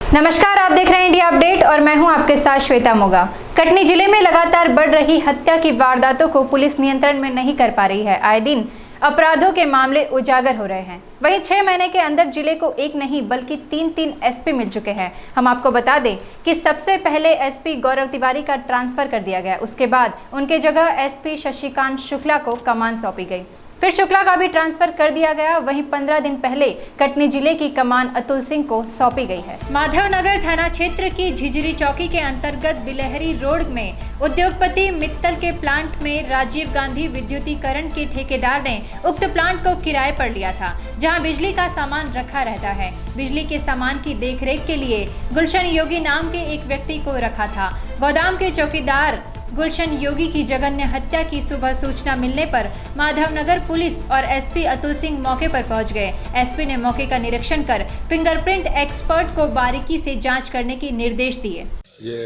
नमस्कार, आप देख रहे हैं इंडिया अपडेट और मैं हूं आपके साथ श्वेता मोगा। कटनी जिले में लगातार बढ़ रही हत्या की वारदातों को पुलिस नियंत्रण में नहीं कर पा रही है। आए दिन अपराधों के मामले उजागर हो रहे हैं। वहीं 6 महीने के अंदर जिले को एक नहीं बल्कि 3 एसपी मिल चुके हैं। हम आपको बता दें कि सबसे पहले एसपी गौरव तिवारी का ट्रांसफर कर दिया गया, उसके बाद उनके जगह एसपी शशिकांत शुक्ला को कमान सौंपी गई, फिर शुक्ला का भी ट्रांसफर कर दिया गया। वहीं 15 दिन पहले कटनी जिले की कमान अतुल सिंह को सौंपी गई है। माधवनगर थाना क्षेत्र की झिझरी चौकी के अंतर्गत बिलहरी रोड में उद्योगपति मित्तल के प्लांट में राजीव गांधी विद्युतीकरण के ठेकेदार ने उक्त प्लांट को किराए पर लिया था, जहां बिजली का सामान रखा रहता है। बिजली के सामान की देखरेख के लिए गुलशन योगी नाम के एक व्यक्ति को रखा था। गोदाम के चौकीदार गुलशन योगी की जघन्य हत्या की सुबह सूचना मिलने पर माधवनगर पुलिस और एसपी अतुल सिंह मौके पर पहुंच गए। एसपी ने मौके का निरीक्षण कर फिंगरप्रिंट एक्सपर्ट को बारीकी से जांच करने के निर्देश दिए। ये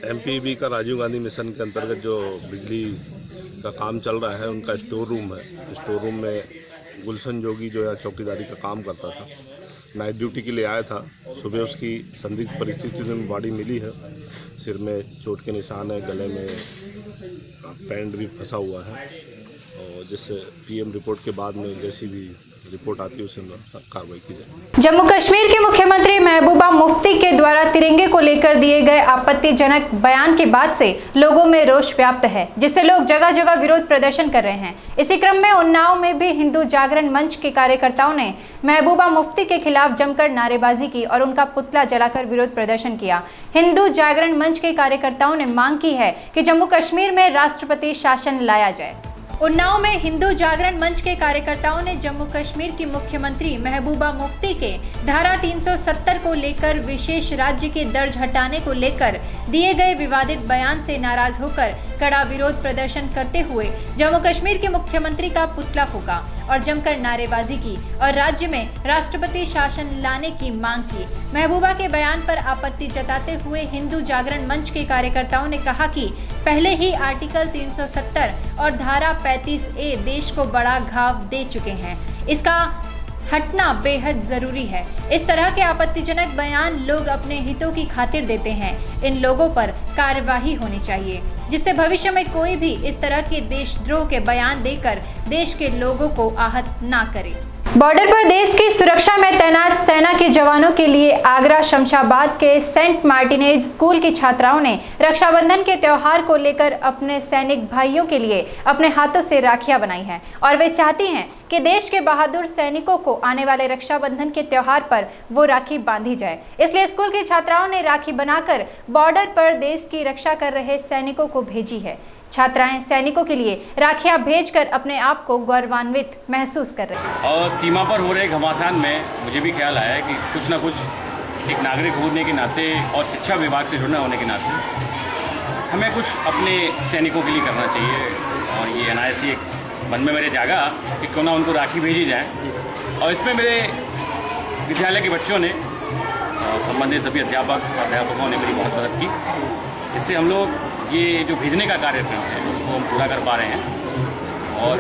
एमपीबी का राजीव गांधी मिशन के अंतर्गत जो बिजली का काम चल रहा है, उनका स्टोर रूम है। स्टोर रूम में गुलशन योगी जो है चौकीदारी का काम करता था, नाइट ड्यूटी के लिए आया था। सुबह उसकी संदिग्ध परिस्थिति में बॉडी मिली है। सिर में चोट के निशान है, गले में पैंट भी फंसा हुआ है, और जिससे पीएम रिपोर्ट के बाद में जैसी भी रिपोर्ट आती है उसे कार्रवाई की जाए। जम्मू कश्मीर के मुख्यमंत्री महबूबा मुफ्ती के द्वारा तिरंगे को लेकर दिए गए आपत्तिजनक बयान के बाद से लोगों में रोष व्याप्त है, जिससे लोग जगह जगह विरोध प्रदर्शन कर रहे हैं। इसी क्रम में उन्नाव में भी हिंदू जागरण मंच के कार्यकर्ताओं ने महबूबा मुफ्ती के खिलाफ जमकर नारेबाजी की और उनका पुतला जलाकर विरोध प्रदर्शन किया। हिंदू जागरण मंच के कार्यकर्ताओं ने मांग की है कि जम्मू कश्मीर में राष्ट्रपति शासन लाया जाए। उन्नाव में हिंदू जागरण मंच के कार्यकर्ताओं ने जम्मू कश्मीर की मुख्यमंत्री महबूबा मुफ्ती के धारा 370 को लेकर विशेष राज्य के दर्ज हटाने को लेकर दिए गए विवादित बयान से नाराज होकर कड़ा विरोध प्रदर्शन करते हुए जम्मू कश्मीर के मुख्यमंत्री का पुतला फूंका और जमकर नारेबाजी की और राज्य में राष्ट्रपति शासन लाने की मांग की। महबूबा के बयान पर आपत्ति जताते हुए हिंदू जागरण मंच के कार्यकर्ताओं ने कहा कि पहले ही आर्टिकल 370 और धारा 35A देश को बड़ा घाव दे चुके हैं, इसका हटना बेहद जरूरी है। इस तरह के आपत्तिजनक बयान लोग अपने हितों की खातिर देते हैं। इन लोगों पर कार्यवाही होनी चाहिए, जिससे भविष्य में कोई भी इस तरह के देशद्रोह के बयान देकर देश के लोगों को आहत ना करे। बॉर्डर पर देश की सुरक्षा में तैनात सेना के जवानों के लिए आगरा शमशाबाद के सेंट मार्टिनेज स्कूल की छात्राओं ने रक्षाबंधन के त्योहार को लेकर अपने सैनिक भाइयों के लिए अपने हाथों से राखियां बनाई हैं और वे चाहती हैं कि देश के बहादुर सैनिकों को आने वाले रक्षाबंधन के त्योहार पर वो राखी बांधी जाए। इसलिए स्कूल की छात्राओं ने राखी बनाकर बॉर्डर पर देश की रक्षा कर रहे सैनिकों को भेजी है। छात्राएं सैनिकों के लिए राखियां भेजकर अपने आप को गौरवान्वित महसूस कर रही हैं। और सीमा पर हो रहे घमासान में मुझे भी ख्याल आया कि कुछ न कुछ एक नागरिक होने के नाते और शिक्षा विभाग से जुड़ना होने के नाते हमें कुछ अपने सैनिकों के लिए करना चाहिए। और ये अनायासी एक मन में मेरे जागा कि क्यों ना उनको राखी भेजी जाए। और इसमें मेरे विद्यालय के बच्चों ने संबंधित सभी अध्यापकों ने मेरी बहुत मदद की। इससे हम लोग ये जो भेजने का कार्यक्रम है उसको हम पूरा कर पा रहे हैं और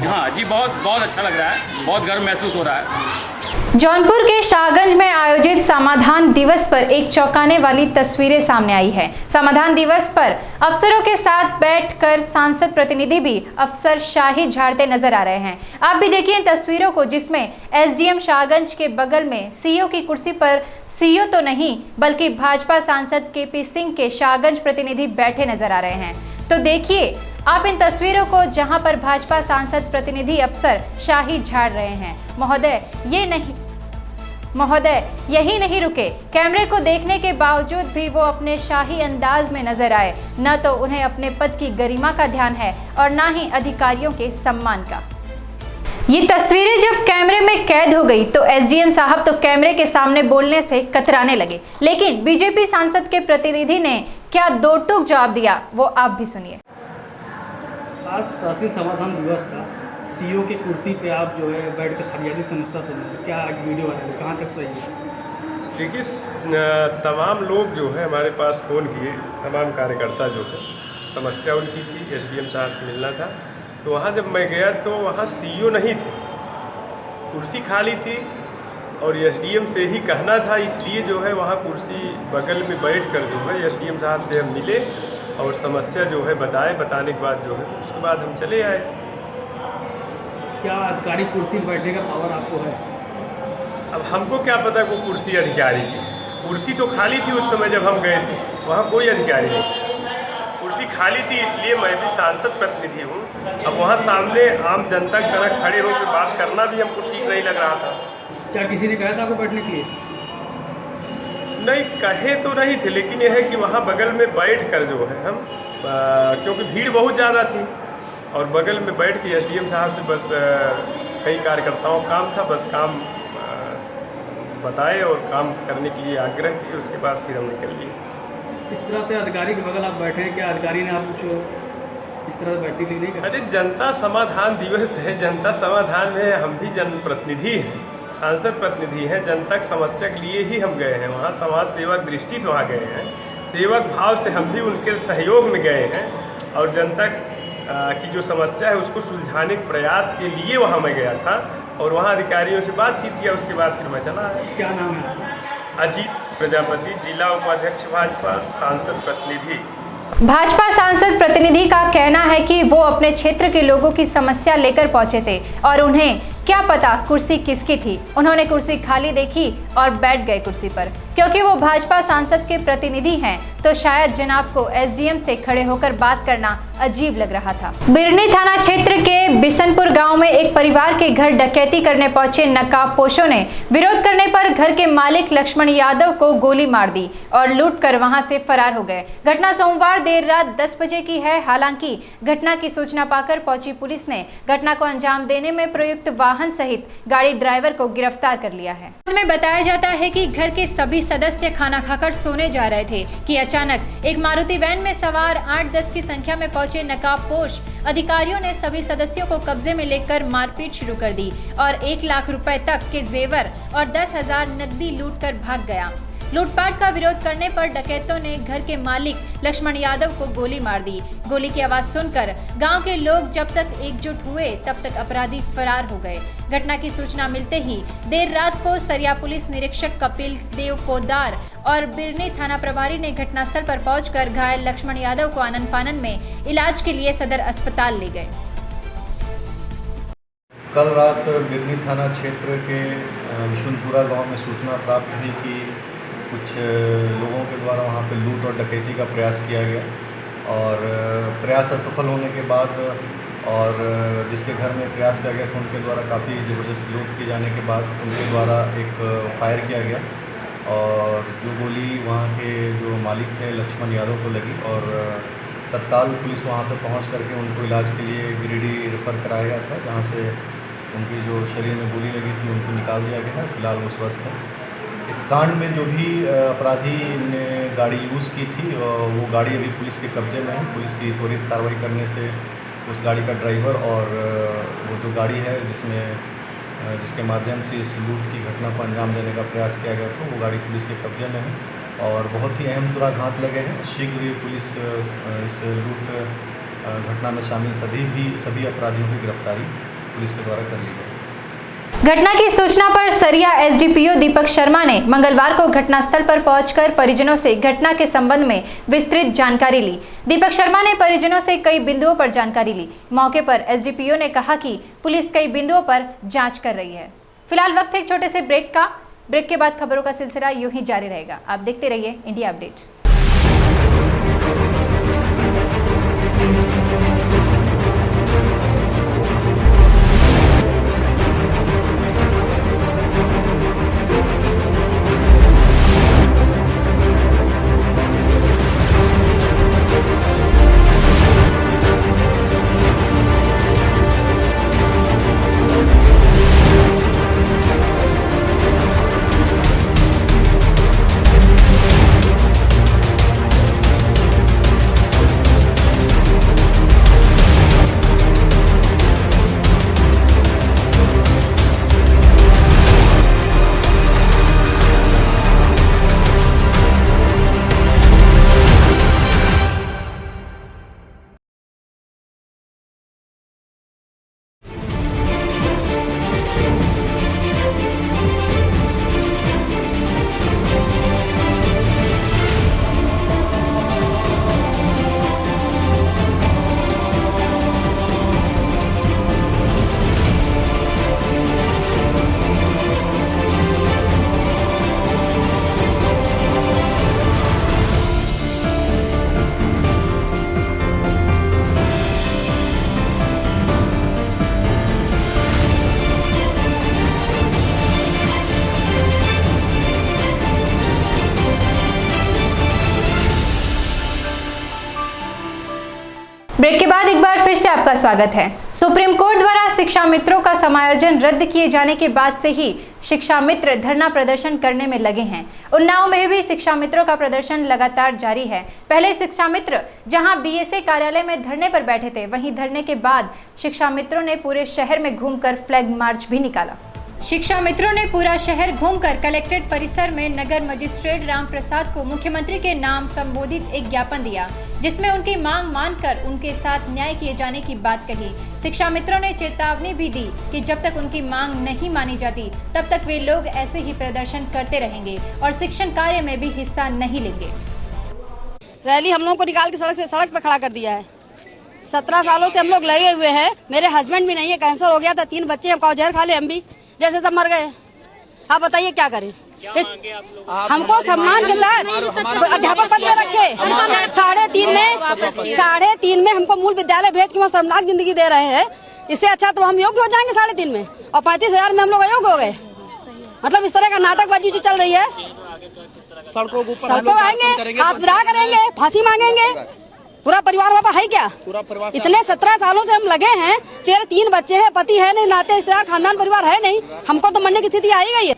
हाँ जी, बहुत अच्छा लग रहा है, बहुत गर्व महसूस हो रहा है। जौनपुर के शाहगंज में आयोजित समाधान दिवस पर एक चौंकाने वाली तस्वीरें सामने आई है। समाधान दिवस पर अफसरों के साथ बैठकर सांसद प्रतिनिधि भी अफसरशाही झाड़ते नजर आ रहे हैं। आप भी देखिए इन तस्वीरों को, जिसमें एसडीएम शाहगंज के बगल में सीईओ की कुर्सी पर सीईओ तो नहीं बल्कि भाजपा सांसद केपी सिंह के शाहगंज प्रतिनिधि बैठे नजर आ रहे हैं। तो देखिए आप इन तस्वीरों को, जहां पर भाजपा सांसद प्रतिनिधि अफसर शाही झाड़ रहे हैं। महोदय यही नहीं रुके, कैमरे को देखने के बावजूद भी वो अपने शाही अंदाज में नजर आए। न तो उन्हें अपने पद की गरिमा का ध्यान है और न ही अधिकारियों के सम्मान का। ये तस्वीरें जब कैमरे में कैद हो गई तो एसडीएम साहब तो कैमरे के सामने बोलने से कतराने लगे, लेकिन बीजेपी सांसद के प्रतिनिधि ने क्या दो टूक जवाब दिया, वो आप भी सुनिए। आज तहसील समाधान दिवस था, सीईओ की कुर्सी पे आप जो है बैठ कर फरियादी समस्या सुनिए, क्या आज वीडियो वायरल है, कहाँ तक सही है? देखिए, तमाम लोग जो है हमारे पास फ़ोन किए, तमाम कार्यकर्ता जो है समस्या उनकी थी, एसडीएम साहब से मिलना था। तो वहाँ जब मैं गया तो वहाँ सीईओ नहीं थे, कुर्सी खाली थी और एसडीएम से ही कहना था, इसलिए जो है वहाँ कुर्सी बगल में बैठ कर जो है एसडीएम साहब से हम मिले और समस्या जो है बताए। बताने के बाद जो है उसके बाद हम चले आए। क्या अधिकारी कुर्सी पर बैठने का पावर आपको है? अब हमको क्या पता वो कुर्सी अधिकारी की। कुर्सी तो खाली थी उस समय जब हम गए थे, वहाँ कोई अधिकारी नहीं। कुर्सी खाली थी, इसलिए मैं भी सांसद प्रतिनिधि हूँ। अब वहाँ सामने आम जनता की तरह खड़े होकर बात करना भी हमको ठीक नहीं लग रहा था। क्या किसी ने कहा था आपको बैठने के लिए? नहीं, कहे तो नहीं थे, लेकिन यह है कि वहाँ बगल में बैठ कर जो है हम क्योंकि भीड़ बहुत ज़्यादा थी और बगल में बैठ के एसडीएम साहब से बस कई कार्यकर्ताओं काम था, बस काम बताए और काम करने के लिए आग्रह किए। उसके बाद फिर हम निकल लिए। इस तरह से अधिकारी के बगल आप बैठे हैं, क्या अधिकारी ने आप कुछ इस तरह से बैठने के लिए नहीं कहा? अरे जनता समाधान दिवस है, जनता समाधान में हम भी जनप्रतिनिधि हैं, सांसद प्रतिनिधि हैं। जनता की समस्या के लिए ही हम गए हैं वहाँ, समाज सेवक दृष्टि से वहाँ गए हैं, सेवक भाव से हम भी उनके सहयोग में गए हैं और जनता की जो समस्या है उसको सुलझाने के प्रयास के लिए वहाँ मैं गया था और वहाँ अधिकारियों से बातचीत किया। उसके बाद फिर मैं चला आया। क्या नाम है आपका? अजीत प्रजापति, जिला उपाध्यक्ष भाजपा, सांसद प्रतिनिधि। भाजपा सांसद प्रतिनिधि का कहना है कि वो अपने क्षेत्र के लोगों की समस्या लेकर पहुंचे थे और उन्हें क्या पता कुर्सी किसकी थी। उन्होंने कुर्सी खाली देखी और बैठ गए कुर्सी पर। क्योंकि वो भाजपा सांसद के प्रतिनिधि हैं तो शायद जनाब को एसडीएम से खड़े होकर बात करना अजीब लग रहा था। बिरनी थाना क्षेत्र के बिशनपुर गांव में एक परिवार के घर डकैती करने पहुंचे नकाबपोशों ने विरोध करने पर घर के मालिक लक्ष्मण यादव को गोली मार दी और लूट कर वहां से फरार हो गए। घटना सोमवार देर रात 10 बजे की है। हालांकि घटना की सूचना पाकर पहुंची पुलिस ने घटना को अंजाम देने में प्रयुक्त वाहन सहित गाड़ी ड्राइवर को गिरफ्तार कर लिया है। में बताया जाता है कि घर के सभी सदस्य खाना खाकर सोने जा रहे थे कि अचानक एक मारुति वैन में सवार 8-10 की संख्या में पहुंचे नकाबपोश अधिकारियों ने सभी सदस्यों को कब्जे में लेकर मारपीट शुरू कर दी और 1 लाख रुपए तक के जेवर और 10,000 नकदी लूट कर भाग गया। लूटपाट का विरोध करने पर डकैतों ने घर के मालिक लक्ष्मण यादव को गोली मार दी। गोली की आवाज सुनकर गांव के लोग जब तक एकजुट हुए तब तक अपराधी फरार हो गए। घटना की सूचना मिलते ही देर रात को सरिया पुलिस निरीक्षक कपिल देव पोदार और बिरनी थाना प्रभारी ने घटनास्थल पर पहुंचकर घायल लक्ष्मण यादव को आनन फानन में इलाज के लिए सदर अस्पताल ले गए। कल रात बिरनी थाना क्षेत्र के विशुनपुरा गांव में सूचना प्राप्त हुई कि कुछ लोगों के द्वारा वहां पर लूट और डकैती का प्रयास किया गया और प्रयास असफल होने के बाद और जिसके घर में प्रयास किया गया था उनके द्वारा काफ़ी ज़बरदस्त विरोध किए जाने के बाद उनके द्वारा एक फायर किया गया और जो गोली वहाँ के जो मालिक थे लक्ष्मण यादव को लगी और तत्काल पुलिस वहाँ पर पहुँच करके उनको इलाज के लिए गिरिडीह रेफर कराया गया था, जहाँ से उनकी जो शरीर में गोली लगी थी उनको निकाल दिया गया है। फिलहाल वो स्वस्थ है। इस कांड में जो भी अपराधी ने गाड़ी यूज़ की थी वो गाड़ी अभी पुलिस के कब्जे में है। पुलिस की त्वरित कार्रवाई करने से उस गाड़ी का ड्राइवर और वो जो गाड़ी है जिसके माध्यम से इस लूट की घटना को अंजाम देने का प्रयास किया गया था वो गाड़ी पुलिस के कब्जे में है और बहुत ही अहम सुराग हाथ लगे हैं। शीघ्र ही पुलिस इस लूट घटना में शामिल सभी अपराधियों की गिरफ्तारी पुलिस के द्वारा कर ली गई। घटना की सूचना पर सरिया एसडीपीओ दीपक शर्मा ने मंगलवार को घटनास्थल पर पहुंचकर परिजनों से घटना के संबंध में विस्तृत जानकारी ली। दीपक शर्मा ने परिजनों से कई बिंदुओं पर जानकारी ली। मौके पर एसडीपीओ ने कहा कि पुलिस कई बिंदुओं पर जांच कर रही है। फिलहाल वक्त है एक छोटे से ब्रेक का। ब्रेक के बाद खबरों का सिलसिला यूं ही जारी रहेगा। आप देखते रहिए इंडिया अपडेट। ब्रेक के बाद एक बार फिर से आपका स्वागत है। सुप्रीम कोर्ट द्वारा शिक्षा मित्रों का समायोजन रद्द किए जाने के बाद से ही शिक्षा मित्र धरना प्रदर्शन करने में लगे हैं। उन्नाव में भी शिक्षा मित्रों का प्रदर्शन लगातार जारी है। पहले शिक्षा मित्र जहां बीएसए कार्यालय में धरने पर बैठे थे, वहीं धरने के बाद शिक्षा मित्रों ने पूरे शहर में घूमकर फ्लैग मार्च भी निकाला। शिक्षा मित्रों ने पूरा शहर घूमकर कलेक्ट्रेट परिसर में नगर मजिस्ट्रेट राम प्रसाद को मुख्यमंत्री के नाम संबोधित एक ज्ञापन दिया, जिसमें उनकी मांग मानकर उनके साथ न्याय किए जाने की बात कही। शिक्षा मित्रों ने चेतावनी भी दी कि जब तक उनकी मांग नहीं मानी जाती तब तक वे लोग ऐसे ही प्रदर्शन करते रहेंगे और शिक्षण कार्य में भी हिस्सा नहीं लेंगे। रैली हम लोग को निकाल के सड़क पे खड़ा कर दिया है। 17 सालों से हम लोग लगे हुए हैं। मेरे हस्बैंड भी नहीं है, कैंसर हो गया था, 3 बच्चे हम जहर खा ले, हम भी जैसे सब मर गए। आप बताइए क्या करें? हमको सम्मान के साथ अध्यापक पद में रखे। 3.5 में हमको मूल विद्यालय भेज के वहाँ शर्मनाक जिंदगी दे रहे हैं। इससे अच्छा तो हम योग्य हो जाएंगे 3.5 में, और 35,000 में हम लोग अयोग्य हो गए। मतलब इस तरह का नाटकबाजी जो चल रही है, सड़कों आएंगे, आत्मदाह करेंगे, फांसी मांगेंगे। पूरा परिवार वहाँ है क्या? इतने 17 सालों से हम लगे हैं। 3 बच्चे हैं, पति है नहीं, नाते रिश्तेदार खानदान परिवार है नहीं। हमको तो मरने की स्थिति आ ही गई है।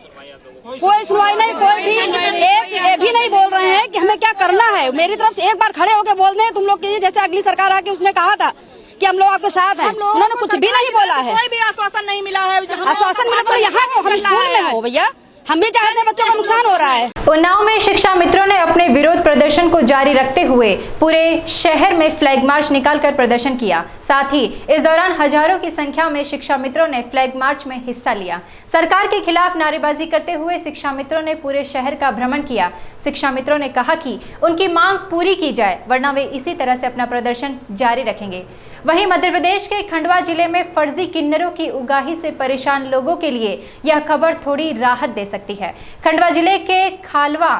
कोई सुनवाई नहीं, कोई भी ये भी नहीं बोल रहे हैं कि हमें क्या करना है। मेरी तरफ से एक बार खड़े होकर बोल दें तुम लोग के लिए, जैसे अगली सरकार आके उसने कहा था कि हम लोग आपके साथ हैं। उन्होंने कुछ भी नहीं बोला है, कोई भी आश्वासन नहीं मिला है। आश्वासन मिला तो यहाँ हम स्कूल में हो भैया, हम भी चाहते हैं, बच्चों का नुकसान हो रहा है। उन्नाव में शिक्षा मित्रों ने अपने विरोध प्रदर्शन को जारी रखते हुए पूरे शहर में फ्लैग मार्च निकालकर प्रदर्शन किया। साथ ही इस दौरान हजारों की संख्या में शिक्षा मित्रों ने फ्लैग मार्च में हिस्सा लिया। सरकार के खिलाफ नारेबाजी करते हुए शिक्षा मित्रों ने पूरे शहर का भ्रमण किया। शिक्षा मित्रों ने कहा कि उनकी मांग पूरी की जाए, वरना वे इसी तरह से अपना प्रदर्शन जारी रखेंगे। वहीं मध्य प्रदेश के खंडवा जिले में फर्जी किन्नरों की उगाही से परेशान लोगों के लिए यह खबर थोड़ी राहत दे सकती है। खंडवा जिले के खालवा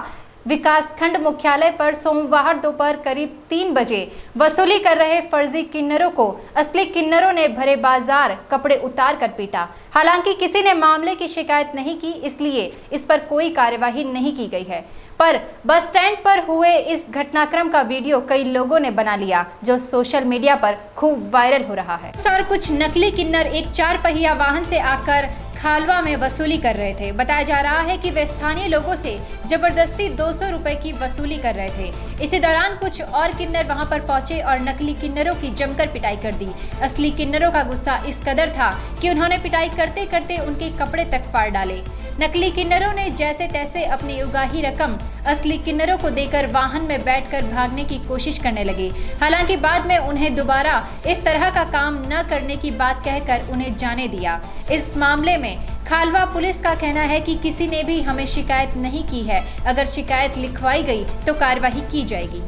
विकासखंड मुख्यालय पर सोमवार दोपहर करीब 3 बजे वसूली कर रहे फर्जी किन्नरों को असली किन्नरों ने भरे बाजार कपड़े उतार कर पीटा। हालांकि किसी ने मामले की शिकायत नहीं की, इसलिए इस पर कोई कार्यवाही नहीं की गई है। पर बस स्टैंड पर हुए इस घटनाक्रम का वीडियो कई लोगों ने बना लिया, जो सोशल मीडिया पर खूब वायरल हो रहा है। और कुछ नकली किन्नर एक 4 पहिया वाहन से आकर खालवा में वसूली कर रहे थे। बताया जा रहा है कि वे स्थानीय लोगों से जबरदस्ती 200 रुपए की वसूली कर रहे थे। इसी दौरान कुछ और किन्नर वहां पर पहुंचे और नकली किन्नरों की जमकर पिटाई कर दी। असली किन्नरों का गुस्सा इस कदर था कि उन्होंने पिटाई करते करते उनके कपड़े तक फाड़ डाले। नकली किन्नरों ने जैसे तैसे अपनी उगाही रकम असली किन्नरों को देकर वाहन में बैठकर भागने की कोशिश करने लगे। हालांकि बाद में उन्हें दोबारा इस तरह का काम न करने की बात कहकर उन्हें जाने दिया। इस मामले में खालवा पुलिस का कहना है कि किसी ने भी हमें शिकायत नहीं की है। अगर शिकायत लिखवाई गई तो कार्यवाही की जाएगी।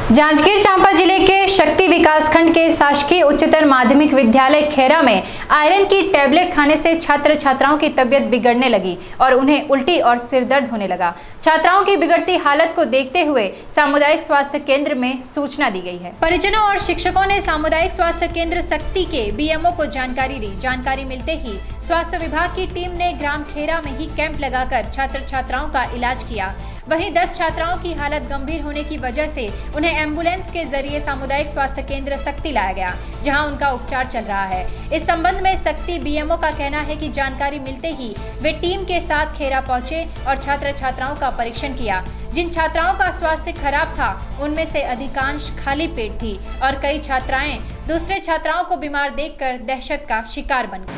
जांजगीर चांपा जिले के शक्ति विकासखंड के शासकीय उच्चतर माध्यमिक विद्यालय खेरा में आयरन की टैबलेट खाने से छात्र छात्राओं की तबीयत बिगड़ने लगी और उन्हें उल्टी और सिर दर्द होने लगा। छात्राओं की बिगड़ती हालत को देखते हुए सामुदायिक स्वास्थ्य केंद्र में सूचना दी गई है। परिजनों और शिक्षकों ने सामुदायिक स्वास्थ्य केंद्र शक्ति के बीएमओ को जानकारी दी। जानकारी मिलते ही स्वास्थ्य विभाग की टीम ने ग्राम खेरा में ही कैंप लगाकर छात्र छात्राओं का इलाज किया। वहीं 10 छात्राओं की हालत गंभीर होने की वजह से उन्हें एम्बुलेंस के जरिए सामुदायिक स्वास्थ्य केंद्र शक्ति लाया गया, जहां उनका उपचार चल रहा है। इस संबंध में शक्ति बीएमओ का कहना है कि जानकारी मिलते ही वे टीम के साथ खेरा पहुंचे और छात्र छात्राओं का परीक्षण किया। जिन छात्राओं का स्वास्थ्य खराब था उनमें से अधिकांश खाली पेट थी और कई छात्राएं दूसरे छात्राओं को बीमार देखकर दहशत का शिकार बन गई।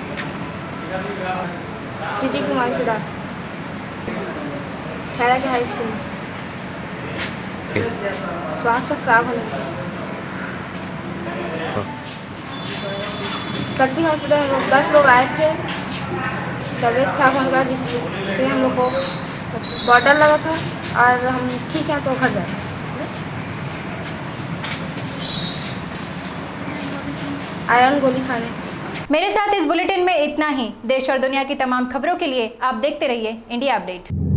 खेरा के हाई स्कूल में स्वास्थ्य खराब होने शक्ति हॉस्पिटल में 10 लोग आए थे। तबीयत खराब होने का जिससे हम लोग को बॉटल लगा था और हम ठीक है तो घर जाए। आयरन गोली खाने। मेरे साथ इस बुलेटिन में इतना ही। देश और दुनिया की तमाम खबरों के लिए आप देखते रहिए इंडिया अपडेट।